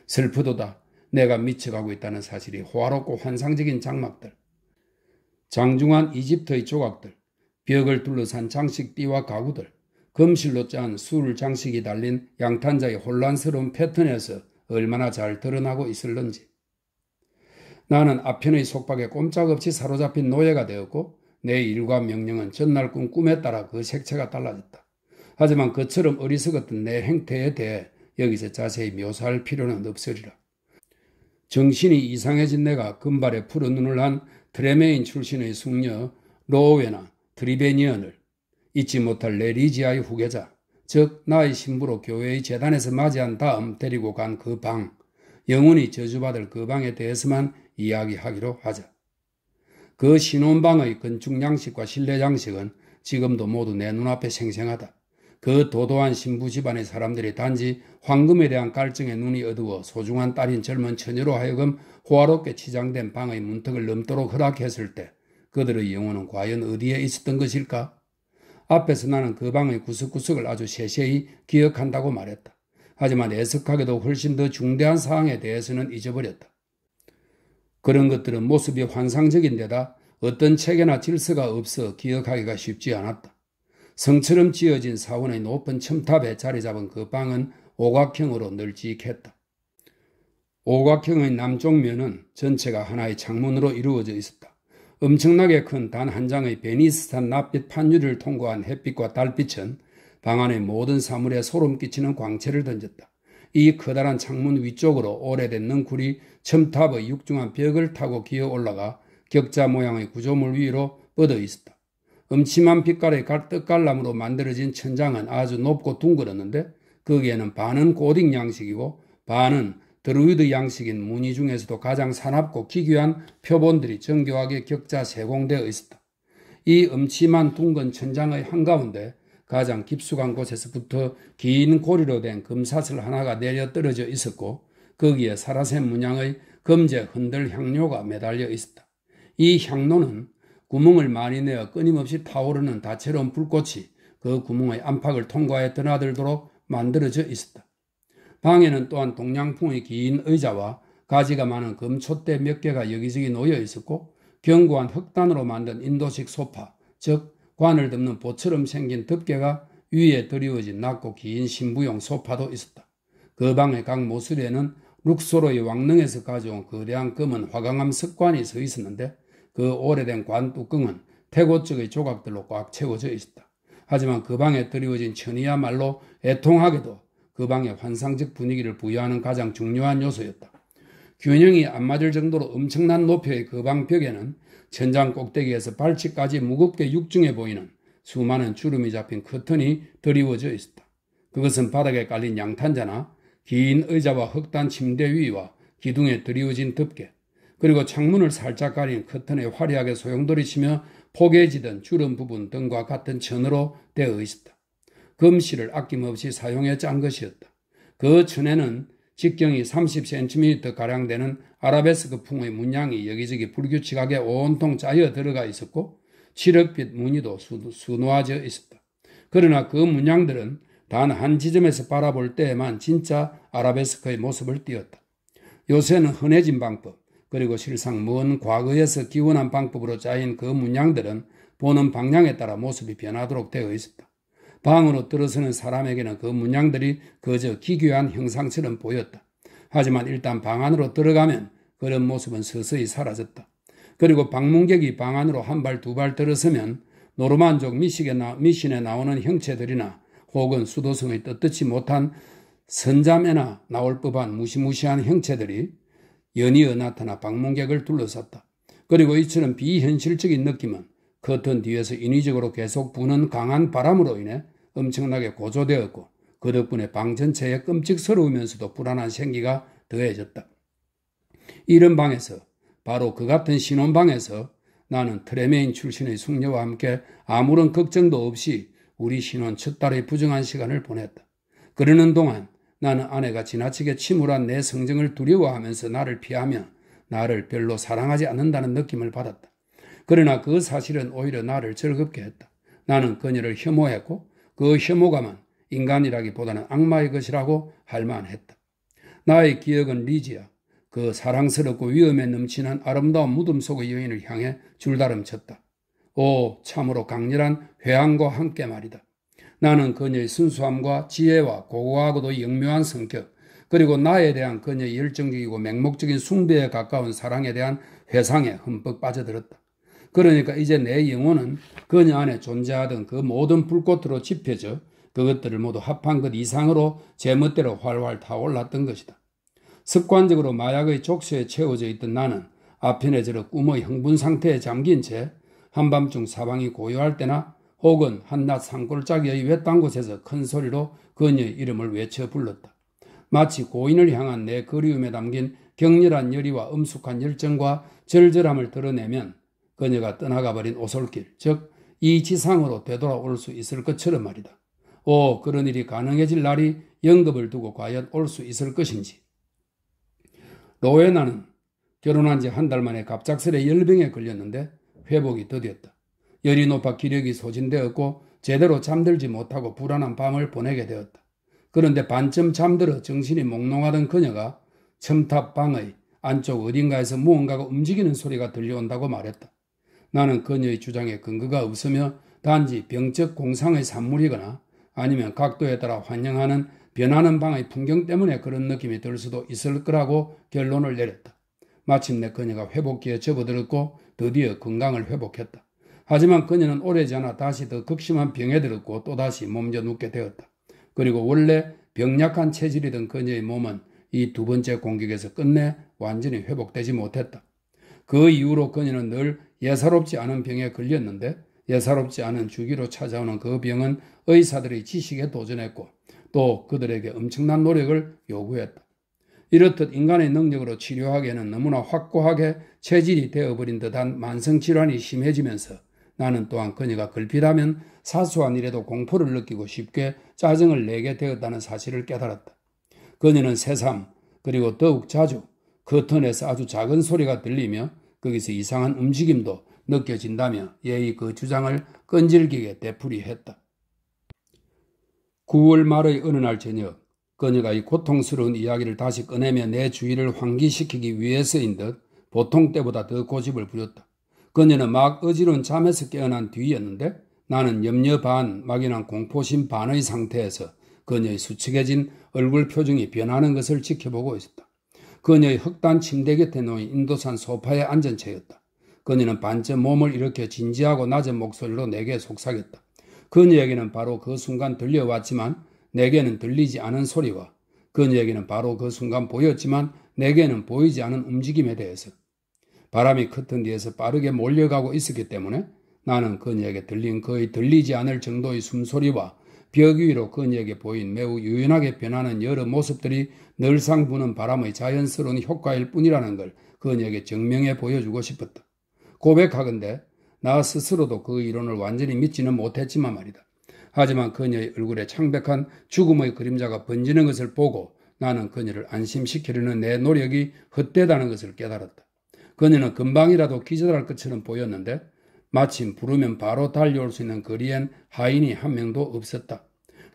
슬프도다. 내가 미쳐가고 있다는 사실이 호화롭고 환상적인 장막들, 장중한 이집트의 조각들, 벽을 둘러싼 장식띠와 가구들, 금실로 짠 술 장식이 달린 양탄자의 혼란스러운 패턴에서 얼마나 잘 드러나고 있을런지. 나는 아편의 속박에 꼼짝없이 사로잡힌 노예가 되었고 내 일과 명령은 전날 꾼 꿈에 따라 그 색채가 달라졌다. 하지만 그처럼 어리석었던 내 행태에 대해 여기서 자세히 묘사할 필요는 없으리라. 정신이 이상해진 내가 금발에 푸른 눈을 한 트레메인 출신의 숙녀 로웨나 드리베니언을 잊지 못할 레리지아의 후계자, 즉 나의 신부로 교회의 재단에서 맞이한 다음 데리고 간 그 방, 영원히 저주받을 그 방에 대해서만 이야기하기로 하자. 그 신혼방의 건축 양식과 실내 양식은 지금도 모두 내 눈앞에 생생하다. 그 도도한 신부 집안의 사람들이 단지 황금에 대한 갈증에 눈이 어두워 소중한 딸인 젊은 처녀로 하여금 호화롭게 치장된 방의 문턱을 넘도록 허락했을 때 그들의 영혼은 과연 어디에 있었던 것일까? 앞에서 나는 그 방의 구석구석을 아주 세세히 기억한다고 말했다. 하지만 애석하게도 훨씬 더 중대한 사항에 대해서는 잊어버렸다. 그런 것들은 모습이 환상적인 데다 어떤 체계나 질서가 없어 기억하기가 쉽지 않았다. 성처럼 지어진 사원의 높은 첨탑에 자리 잡은 그 방은 오각형으로 널찍했다. 오각형의 남쪽 면은 전체가 하나의 창문으로 이루어져 있었다. 엄청나게 큰 단 한 장의 베니스산 납빛 판유리를 통과한 햇빛과 달빛은 방 안의 모든 사물에 소름 끼치는 광채를 던졌다. 이 커다란 창문 위쪽으로 오래된 넝쿨이 첨탑의 육중한 벽을 타고 기어 올라가 격자 모양의 구조물 위로 뻗어 있었다. 음침한 빛깔의 떡갈나무로 만들어진 천장은 아주 높고 둥그렀는데 거기에는 반은 고딕 양식이고 반은 드루이드 양식인 무늬 중에서도 가장 사납고 기괴한 표본들이 정교하게 격자 세공되어 있었다. 이 음침한 둥근 천장의 한가운데 가장 깊숙한 곳에서부터 긴 고리로 된 금사슬 하나가 내려 떨어져 있었고 거기에 사라센 문양의 금제 흔들 향료가 매달려 있었다. 이 향로는 구멍을 많이 내어 끊임없이 타오르는 다채로운 불꽃이 그 구멍의 안팎을 통과해 드나들도록 만들어져 있었다. 방에는 또한 동양풍의 긴 의자와 가지가 많은 금촛대 몇 개가 여기저기 놓여 있었고 견고한 흑단으로 만든 인도식 소파, 즉 관을 덮는 보처럼 생긴 덮개가 위에 드리워진 낮고 긴 신부용 소파도 있었다. 그 방의 각 모서리에는 룩소로의 왕릉에서 가져온 거대한 검은 화강암 석관이 서 있었는데 그 오래된 관 뚜껑은 태고적의 조각들로 꽉 채워져 있었다. 하지만 그 방에 드리워진 천이야말로 애통하게도 그 방의 환상적 분위기를 부여하는 가장 중요한 요소였다. 균형이 안 맞을 정도로 엄청난 높이의 그 방 벽에는 천장 꼭대기에서 발치까지 무겁게 육중해 보이는 수많은 주름이 잡힌 커튼이 드리워져 있었다. 그것은 바닥에 깔린 양탄자나 긴 의자와 흑단 침대 위와 기둥에 드리워진 덮개, 그리고 창문을 살짝 가린 커튼에 화려하게 소용돌이치며 포개지던 주름 부분 등과 같은 천으로 되어 있었다. 금실을 아낌없이 사용해 짠 것이었다. 그 천에는 직경이 30cm가량 되는 아라베스크 풍의 문양이 여기저기 불규칙하게 온통 짜여 들어가 있었고 칠흑빛 무늬도 수놓아져 있었다. 그러나 그 문양들은 단 한 지점에서 바라볼 때에만 진짜 아라베스크의 모습을 띄었다. 요새는 흔해진 방법, 그리고 실상 먼 과거에서 기원한 방법으로 짜인 그 문양들은 보는 방향에 따라 모습이 변하도록 되어 있었다. 방으로 들어서는 사람에게는 그 문양들이 그저 기괴한 형상처럼 보였다. 하지만 일단 방 안으로 들어가면 그런 모습은 서서히 사라졌다. 그리고 방문객이 방 안으로 한 발 두 발 들어서면 노르만족 미신에 나오는 형체들이나 혹은 수도성의 떳떳지 못한 선잠에나 나올 법한 무시무시한 형체들이 연이어 나타나 방문객을 둘러쌌다. 그리고 이처럼 비현실적인 느낌은 커튼 뒤에서 인위적으로 계속 부는 강한 바람으로 인해 엄청나게 고조되었고 그 덕분에 방 전체에 끔찍스러우면서도 불안한 생기가 더해졌다. 이런 방에서, 바로 그 같은 신혼방에서 나는 트레메인 출신의 숙녀와 함께 아무런 걱정도 없이 우리 신혼 첫 달의 부정한 시간을 보냈다. 그러는 동안 나는 아내가 지나치게 침울한 내 성정을 두려워하면서 나를 피하며 나를 별로 사랑하지 않는다는 느낌을 받았다. 그러나 그 사실은 오히려 나를 즐겁게 했다. 나는 그녀를 혐오했고 그 혐오감은 인간이라기보다는 악마의 것이라고 할 만했다. 나의 기억은 리지아, 그 사랑스럽고 위험에 넘치는 아름다운 무덤 속의 여인을 향해 줄다름쳤다. 오, 참으로 강렬한 회한과 함께 말이다. 나는 그녀의 순수함과 지혜와 고고하고도 영묘한 성격, 그리고 나에 대한 그녀의 열정적이고 맹목적인 숭배에 가까운 사랑에 대한 회상에 흠뻑 빠져들었다. 그러니까 이제 내 영혼은 그녀 안에 존재하던 그 모든 불꽃으로 지펴져 그것들을 모두 합한 것 이상으로 제 멋대로 활활 타올랐던 것이다. 습관적으로 마약의 족쇄에 채워져 있던 나는 아편에 저러 꿈의 흥분 상태에 잠긴 채 한밤중 사방이 고요할 때나 혹은 한낮 산골짜기의 외딴 곳에서 큰 소리로 그녀의 이름을 외쳐 불렀다. 마치 고인을 향한 내 그리움에 담긴 격렬한 열의와 엄숙한 열정과 절절함을 드러내면 그녀가 떠나가버린 오솔길, 즉 이 지상으로 되돌아올 수 있을 것처럼 말이다. 오, 그런 일이 가능해질 날이 영겁을 두고 과연 올 수 있을 것인지. 로에나는 결혼한 지 한 달 만에 갑작스레 열병에 걸렸는데 회복이 더디었다. 열이 높아 기력이 소진되었고 제대로 잠들지 못하고 불안한 밤을 보내게 되었다. 그런데 반쯤 잠들어 정신이 몽롱하던 그녀가 첨탑 방의 안쪽 어딘가에서 무언가가 움직이는 소리가 들려온다고 말했다. 나는 그녀의 주장에 근거가 없으며 단지 병적 공상의 산물이거나 아니면 각도에 따라 환영하는 변하는 방의 풍경 때문에 그런 느낌이 들 수도 있을 거라고 결론을 내렸다. 마침내 그녀가 회복기에 접어들었고 드디어 건강을 회복했다. 하지만 그녀는 오래지 않아 다시 더 극심한 병에 들었고 또다시 몸져 눕게 되었다. 그리고 원래 병약한 체질이던 그녀의 몸은 이 두 번째 공격에서 끝내 완전히 회복되지 못했다. 그 이후로 그녀는 늘 예사롭지 않은 병에 걸렸는데 예사롭지 않은 주기로 찾아오는 그 병은 의사들의 지식에 도전했고 또 그들에게 엄청난 노력을 요구했다. 이렇듯 인간의 능력으로 치료하기에는 너무나 확고하게 체질이 되어버린 듯한 만성질환이 심해지면서 나는 또한 그녀가 걸핏하면 사소한 일에도 공포를 느끼고 쉽게 짜증을 내게 되었다는 사실을 깨달았다. 그녀는 새삼 그리고 더욱 자주 커튼에서 아주 작은 소리가 들리며 거기서 이상한 움직임도 느껴진다며 예의 그 주장을 끈질기게 되풀이했다. 9월 말의 어느 날 저녁 그녀가 이 고통스러운 이야기를 다시 꺼내며 내 주의를 환기시키기 위해서인 듯 보통 때보다 더 고집을 부렸다. 그녀는 막 어지러운 잠에서 깨어난 뒤였는데 나는 염려 반, 막연한 공포심 반의 상태에서 그녀의 수척해진 얼굴 표정이 변하는 것을 지켜보고 있었다. 그녀의 흑단 침대 곁에 놓인 인도산 소파에 앉은 채였다. 그녀는 반쯤 몸을 일으켜 진지하고 낮은 목소리로 내게 속삭였다. 그녀에게는 바로 그 순간 들려왔지만 내게는 들리지 않은 소리와 그녀에게는 바로 그 순간 보였지만 내게는 보이지 않은 움직임에 대해서 바람이 커튼 뒤에서 빠르게 몰려가고 있었기 때문에 나는 그녀에게 들린 거의 들리지 않을 정도의 숨소리와 벽 위로 그녀에게 보인 매우 유연하게 변하는 여러 모습들이 늘상 부는 바람의 자연스러운 효과일 뿐이라는 걸 그녀에게 증명해 보여주고 싶었다. 고백하건대 나 스스로도 그 이론을 완전히 믿지는 못했지만 말이다. 하지만 그녀의 얼굴에 창백한 죽음의 그림자가 번지는 것을 보고 나는 그녀를 안심시키려는 내 노력이 헛되다는 것을 깨달았다. 그녀는 금방이라도 기절할 것처럼 보였는데 마침 부르면 바로 달려올 수 있는 거리엔 하인이 한 명도 없었다.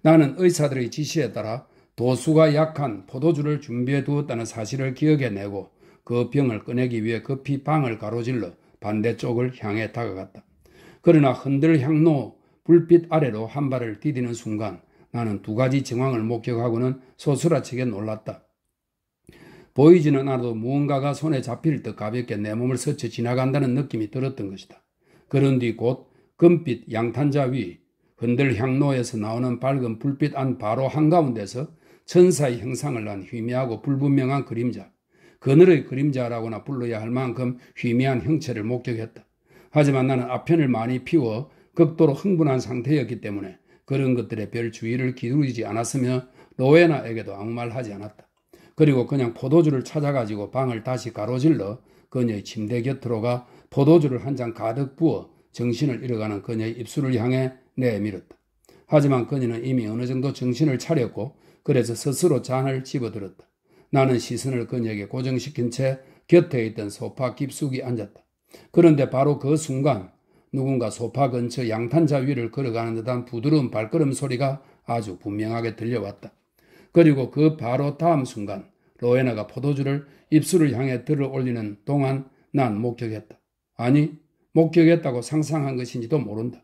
나는 의사들의 지시에 따라 도수가 약한 포도주를 준비해 두었다는 사실을 기억해내고 그 병을 꺼내기 위해 급히 방을 가로질러 반대쪽을 향해 다가갔다. 그러나 흔들 향로 불빛 아래로 한 발을 디디는 순간 나는 두 가지 정황을 목격하고는 소스라치게 놀랐다. 보이지는 않아도 무언가가 손에 잡힐 듯 가볍게 내 몸을 스쳐 지나간다는 느낌이 들었던 것이다. 그런 뒤 곧 금빛 양탄자 위 흔들 향로에서 나오는 밝은 불빛 안 바로 한가운데서 천사의 형상을 한 희미하고 불분명한 그림자, 그늘의 그림자라고나 불러야 할 만큼 희미한 형체를 목격했다. 하지만 나는 아편을 많이 피워 극도로 흥분한 상태였기 때문에 그런 것들에 별 주의를 기울이지 않았으며 로에나에게도 아무 말 하지 않았다. 그리고 그냥 포도주를 찾아가지고 방을 다시 가로질러 그녀의 침대 곁으로 가 포도주를 한 잔 가득 부어 정신을 잃어가는 그녀의 입술을 향해 내밀었다. 하지만 그녀는 이미 어느 정도 정신을 차렸고 그래서 스스로 잔을 집어들었다. 나는 시선을 그녀에게 고정시킨 채 곁에 있던 소파 깊숙이 앉았다. 그런데 바로 그 순간 누군가 소파 근처 양탄자 위를 걸어가는 듯한 부드러운 발걸음 소리가 아주 분명하게 들려왔다. 그리고 그 바로 다음 순간 로에나가 포도주를 입술을 향해 들어 올리는 동안 난 목격했다. 아니, 목격했다고 상상한 것인지도 모른다.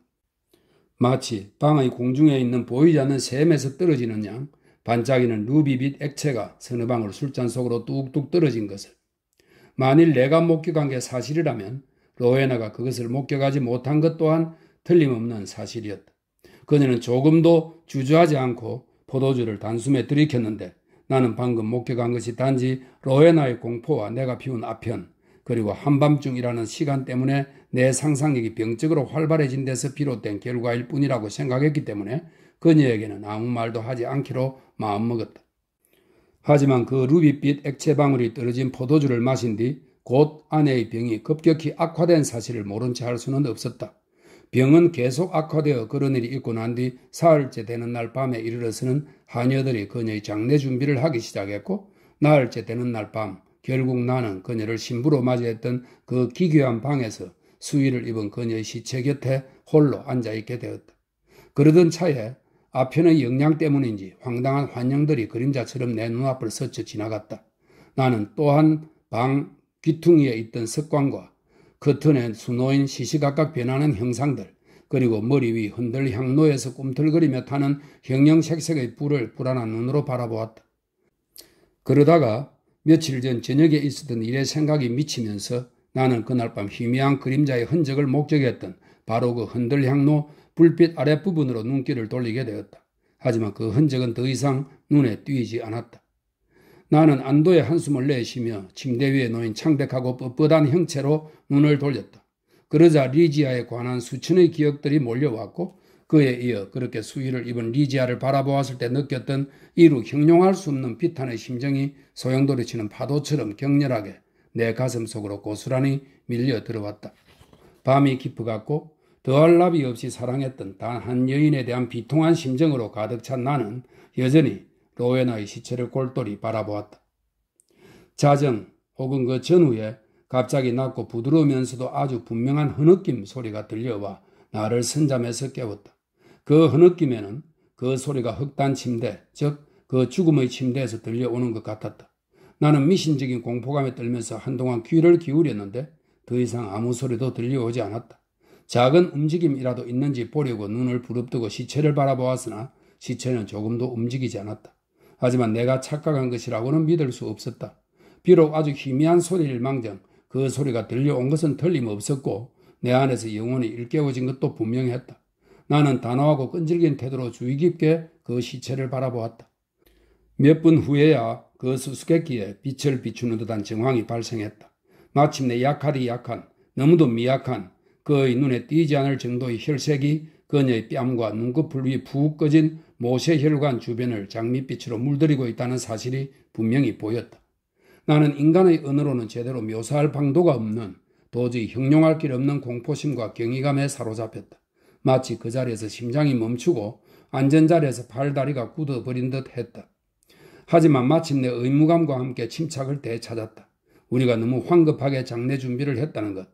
마치 방의 공중에 있는 보이지 않는 샘에서 떨어지는 양 반짝이는 루비빛 액체가 서너 방울 술잔 속으로 뚝뚝 떨어진 것을. 만일 내가 목격한 게 사실이라면 로에나가 그것을 목격하지 못한 것 또한 틀림없는 사실이었다. 그녀는 조금도 주저하지 않고 포도주를 단숨에 들이켰는데 나는 방금 목격한 것이 단지 로에나의 공포와 내가 피운 아편, 그리고 한밤중이라는 시간 때문에 내 상상력이 병적으로 활발해진 데서 비롯된 결과일 뿐이라고 생각했기 때문에 그녀에게는 아무 말도 하지 않기로 마음먹었다. 하지만 그 루비빛 액체 방울이 떨어진 포도주를 마신 뒤 곧 아내의 병이 급격히 악화된 사실을 모른 채 할 수는 없었다. 병은 계속 악화되어 그런 일이 있고 난 뒤 사흘째 되는 날 밤에 이르러서는 하녀들이 그녀의 장례 준비를 하기 시작했고 나흘째 되는 날 밤 결국 나는 그녀를 신부로 맞이했던 그 기괴한 방에서 수의를 입은 그녀의 시체 곁에 홀로 앉아있게 되었다. 그러던 차에 아편의 영양 때문인지 황당한 환영들이 그림자처럼 내 눈앞을 스쳐 지나갔다. 나는 또한 방 귀퉁이에 있던 석관과 커튼에 수놓인 시시각각 변하는 형상들, 그리고 머리 위 흔들 향로에서 꿈틀거리며 타는 형형색색의 불을 불안한 눈으로 바라보았다. 그러다가 며칠 전 저녁에 있었던 일의 생각이 미치면서 나는 그날 밤 희미한 그림자의 흔적을 목격했던 바로 그 흔들 향로 불빛 아랫부분으로 눈길을 돌리게 되었다. 하지만 그 흔적은 더 이상 눈에 띄지 않았다. 나는 안도의 한숨을 내쉬며 침대 위에 놓인 창백하고 뻣뻣한 형체로 눈을 돌렸다. 그러자 리지아에 관한 수천의 기억들이 몰려왔고 그에 이어 그렇게 수의를 입은 리지아를 바라보았을 때 느꼈던 이루 형용할 수 없는 비탄의 심정이 소용돌이치는 파도처럼 격렬하게 내 가슴 속으로 고스란히 밀려 들어왔다. 밤이 깊어갔고 더할 나위 없이 사랑했던 단 한 여인에 대한 비통한 심정으로 가득 찬 나는 여전히 로에나의 시체를 골똘히 바라보았다. 자정 혹은 그 전후에 갑자기 낮고 부드러우면서도 아주 분명한 흐느낌 소리가 들려와 나를 선잠에서 깨웠다. 그 흐느낌에는 그 소리가 흑단 침대, 즉 그 죽음의 침대에서 들려오는 것 같았다. 나는 미신적인 공포감에 떨면서 한동안 귀를 기울였는데 더 이상 아무 소리도 들려오지 않았다. 작은 움직임이라도 있는지 보려고 눈을 부릅뜨고 시체를 바라보았으나 시체는 조금도 움직이지 않았다. 하지만 내가 착각한 것이라고는 믿을 수 없었다. 비록 아주 희미한 소리를 망정 그 소리가 들려온 것은 틀림없었고 내 안에서 영혼이 일깨워진 것도 분명했다. 나는 단호하고 끈질긴 태도로 주의 깊게 그 시체를 바라보았다. 몇 분 후에야 그 수수께끼에 빛을 비추는 듯한 정황이 발생했다. 마침내 약하디 약한, 너무도 미약한 그의 눈에 띄지 않을 정도의 혈색이 그녀의 뺨과 눈꺼풀 위 푹 꺼진 모세혈관 주변을 장밋빛으로 물들이고 있다는 사실이 분명히 보였다. 나는 인간의 언어로는 제대로 묘사할 방도가 없는 도저히 형용할 길 없는 공포심과 경이감에 사로잡혔다. 마치 그 자리에서 심장이 멈추고 안전자리에서 팔다리가 굳어버린 듯 했다. 하지만 마침내 의무감과 함께 침착을 되찾았다. 우리가 너무 황급하게 장례 준비를 했다는 것,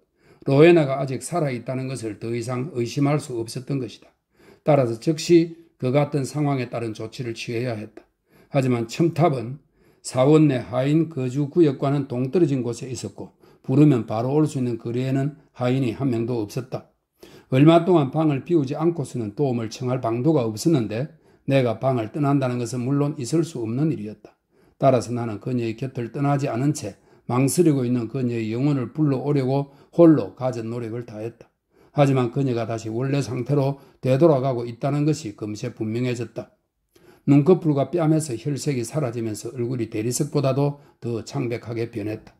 로에나가 아직 살아있다는 것을 더 이상 의심할 수 없었던 것이다. 따라서 즉시 그 같은 상황에 따른 조치를 취해야 했다. 하지만 첨탑은 사원 내 하인 거주 구역과는 동떨어진 곳에 있었고 부르면 바로 올 수 있는 거리에는 하인이 한 명도 없었다. 얼마 동안 방을 비우지 않고서는 도움을 청할 방도가 없었는데 내가 방을 떠난다는 것은 물론 있을 수 없는 일이었다. 따라서 나는 그녀의 곁을 떠나지 않은 채 망설이고 있는 그녀의 영혼을 불러오려고 홀로 갖은 노력을 다했다. 하지만 그녀가 다시 원래 상태로 되돌아가고 있다는 것이 금세 분명해졌다. 눈꺼풀과 뺨에서 혈색이 사라지면서 얼굴이 대리석보다도 더 창백하게 변했다.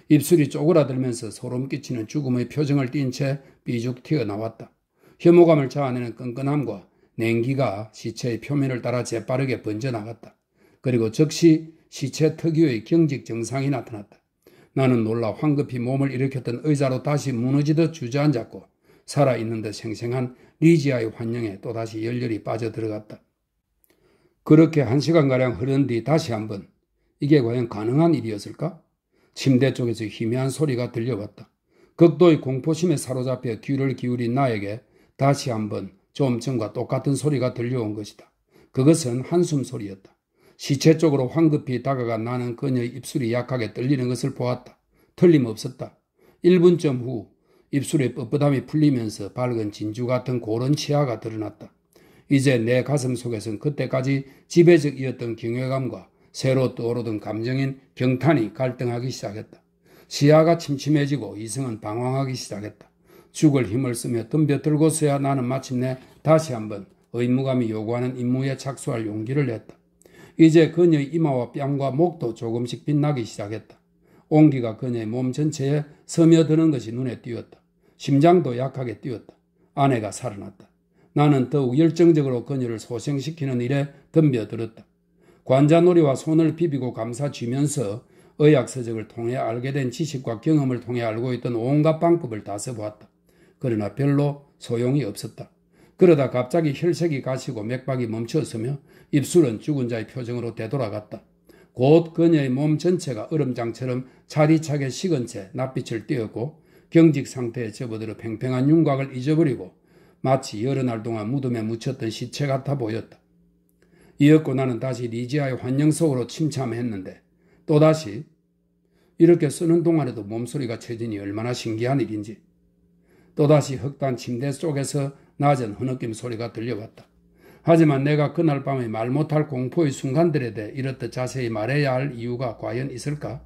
입술이 쪼그라들면서 소름 끼치는 죽음의 표정을 띈 채 삐죽 튀어나왔다. 혐오감을 자아내는 끈끈함과 냉기가 시체의 표면을 따라 재빠르게 번져나갔다. 그리고 즉시 시체 특유의 경직 증상이 나타났다. 나는 놀라 황급히 몸을 일으켰던 의자로 다시 무너지듯 주저앉았고 살아있는 듯 생생한 리지아의 환영에 또다시 열렬히 빠져들어갔다. 그렇게 1시간가량 흐른 뒤 다시 한번 이게 과연 가능한 일이었을까? 침대 쪽에서 희미한 소리가 들려왔다. 극도의 공포심에 사로잡혀 귀를 기울인 나에게 다시 한번 좀 전과 똑같은 소리가 들려온 것이다. 그것은 한숨 소리였다. 시체 쪽으로 황급히 다가간 나는 그녀의 입술이 약하게 떨리는 것을 보았다. 틀림없었다. 1분쯤 후 입술의 뻣뻣함이 풀리면서 밝은 진주 같은 고른 치아가 드러났다. 이제 내 가슴 속에선 그때까지 지배적이었던 경외감과 새로 떠오르던 감정인 경탄이 갈등하기 시작했다. 시야가 침침해지고 이성은 방황하기 시작했다. 죽을 힘을 쓰며 덤벼들고서야 나는 마침내 다시 한번 의무감이 요구하는 임무에 착수할 용기를 냈다. 이제 그녀의 이마와 뺨과 목도 조금씩 빛나기 시작했다. 온기가 그녀의 몸 전체에 스며드는 것이 눈에 띄었다. 심장도 약하게 뛰었다. 아내가 살아났다. 나는 더욱 열정적으로 그녀를 소생시키는 일에 덤벼들었다. 관자놀이와 손을 비비고 감싸쥐면서 의학서적을 통해 알게 된 지식과 경험을 통해 알고 있던 온갖 방법을 다 써보았다. 그러나 별로 소용이 없었다. 그러다 갑자기 혈색이 가시고 맥박이 멈추었으며 입술은 죽은 자의 표정으로 되돌아갔다. 곧 그녀의 몸 전체가 얼음장처럼 차디차게 식은 채 낯빛을 띄었고 경직 상태에 접어들어 팽팽한 윤곽을 잊어버리고 마치 여러 날 동안 무덤에 묻혔던 시체 같아 보였다. 이었고 나는 다시 리지아의 환영 속으로 침참했는데 또다시 이렇게 쓰는 동안에도 몸소리가 쳐지니 얼마나 신기한 일인지. 또다시 흑단 침대 속에서 낮은 흐느낌 소리가 들려왔다. 하지만 내가 그날 밤에 말 못할 공포의 순간들에 대해 이렇듯 자세히 말해야 할 이유가 과연 있을까?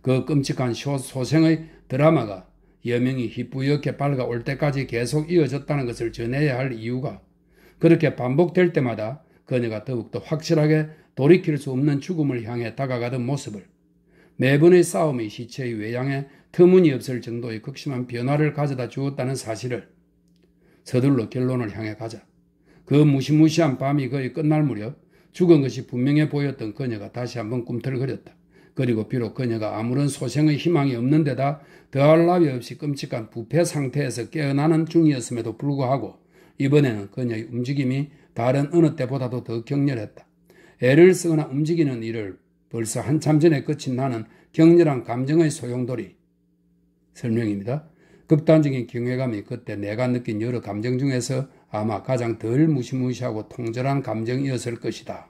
그 끔찍한 소생의 드라마가 여명이 희뿌옇게 밝아올 때까지 계속 이어졌다는 것을 전해야 할 이유가, 그렇게 반복될 때마다 그녀가 더욱더 확실하게 돌이킬 수 없는 죽음을 향해 다가가던 모습을, 매번의 싸움이 시체의 외양에 터무니없을 정도의 극심한 변화를 가져다 주었다는 사실을. 서둘러 결론을 향해 가자. 그 무시무시한 밤이 거의 끝날 무렵 죽은 것이 분명해 보였던 그녀가 다시 한번 꿈틀거렸다. 그리고 비록 그녀가 아무런 소생의 희망이 없는 데다 더할 나위 없이 끔찍한 부패 상태에서 깨어나는 중이었음에도 불구하고 이번에는 그녀의 움직임이 다른 어느 때보다도 더 격렬했다. 애를 쓰거나 움직이는 일을 벌써 한참 전에 거친 나는 격렬한 감정의 소용돌이. 설명입니다. 극단적인 경외감이 그때 내가 느낀 여러 감정 중에서 아마 가장 덜 무시무시하고 통절한 감정이었을 것이다.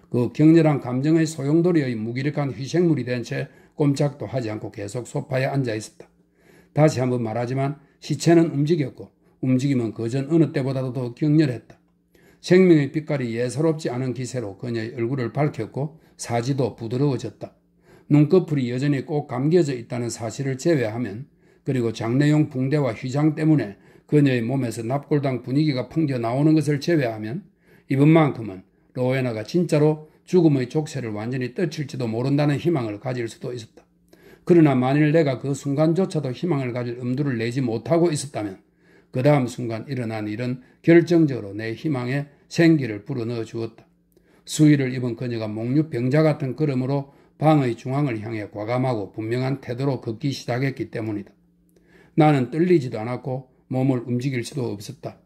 그 격렬한 감정의 소용돌이의 무기력한 희생물이 된 채 꼼짝도 하지 않고 계속 소파에 앉아 있었다. 다시 한번 말하지만 시체는 움직였고 움직임은 그전 어느 때보다도 더 격렬했다. 생명의 빛깔이 예사롭지 않은 기세로 그녀의 얼굴을 밝혔고 사지도 부드러워졌다. 눈꺼풀이 여전히 꼭 감겨져 있다는 사실을 제외하면, 그리고 장내용 붕대와 휘장 때문에 그녀의 몸에서 납골당 분위기가 풍겨 나오는 것을 제외하면 이번만큼은 로에나가 진짜로 죽음의 족쇄를 완전히 떨칠지도 모른다는 희망을 가질 수도 있었다. 그러나 만일 내가 그 순간조차도 희망을 가질 엄두를 내지 못하고 있었다면 그 다음 순간 일어난 일은 결정적으로 내 희망에 생기를 불어넣어 주었다. 수의를 입은 그녀가 목류병자 같은 걸음으로 방의 중앙을 향해 과감하고 분명한 태도로 걷기 시작했기 때문이다. 나는 떨리지도 않았고 몸을 움직일 수도 없었다.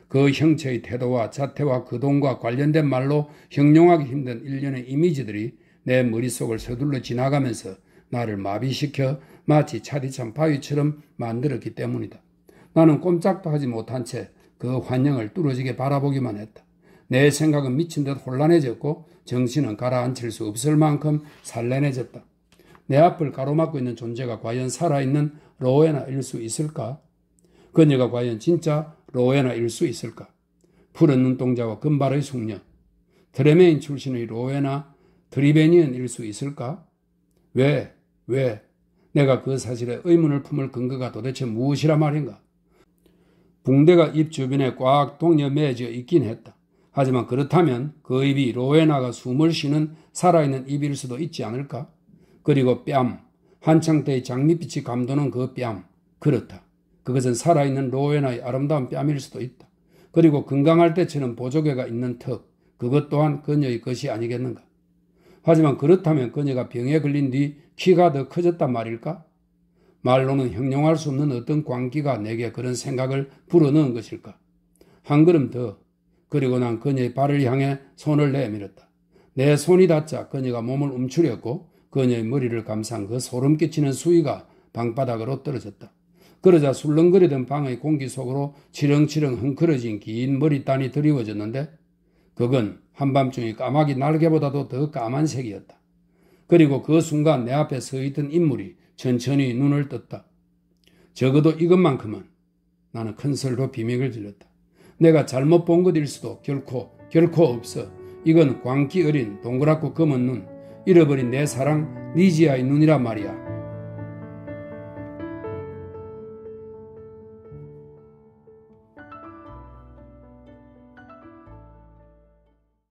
그 형체의 태도와 자태와 거동과 관련된 말로 형용하기 힘든 일련의 이미지들이 내 머릿속을 서둘러 지나가면서 나를 마비시켜 마치 차디찬 바위처럼 만들었기 때문이다. 나는 꼼짝도 하지 못한 채 그 환영을 뚫어지게 바라보기만 했다. 내 생각은 미친 듯 혼란해졌고 정신은 가라앉힐 수 없을 만큼 산란해졌다. 내 앞을 가로막고 있는 존재가 과연 살아있는 로에나일 수 있을까? 그녀가 과연 진짜 로에나일 수 있을까? 푸른 눈동자와 금발의 숙녀, 드레메인 출신의 로에나 드리베니언일 수 있을까? 왜? 내가 그 사실에 의문을 품을 근거가 도대체 무엇이라 말인가? 붕대가 입 주변에 꽉 동여 매져 있긴 했다. 하지만 그렇다면 그 입이 로에나가 숨을 쉬는 살아있는 입일 수도 있지 않을까? 그리고 뺨, 한창 때의 장밋빛이 감도는 그 뺨, 그렇다. 그것은 살아있는 로에나의 아름다운 뺨일 수도 있다. 그리고 건강할 때처럼 보조개가 있는 턱, 그것 또한 그녀의 것이 아니겠는가? 하지만 그렇다면 그녀가 병에 걸린 뒤 키가 더 커졌단 말일까? 말로는 형용할 수 없는 어떤 광기가 내게 그런 생각을 불어넣은 것일까? 한 걸음 더, 그리고 난 그녀의 발을 향해 손을 내밀었다. 내 손이 닿자 그녀가 몸을 움츠렸고 그녀의 머리를 감싼 그 소름 끼치는 수위가 방바닥으로 떨어졌다. 그러자 술렁거리던 방의 공기 속으로 치렁치렁 헝클어진 긴 머리단이 드리워졌는데 그건 한밤중의 까마귀 날개보다도 더 까만 색이었다. 그리고 그 순간 내 앞에 서 있던 인물이 천천히 눈을 떴다. 적어도 이것만큼은 나는 큰 소리로 비명을 질렀다. 내가 잘못 본 것일 수도 결코 없어. 이건 광기 어린 동그랗고 검은 눈, 잃어버린 내 사랑 리지아의 눈이란 말이야.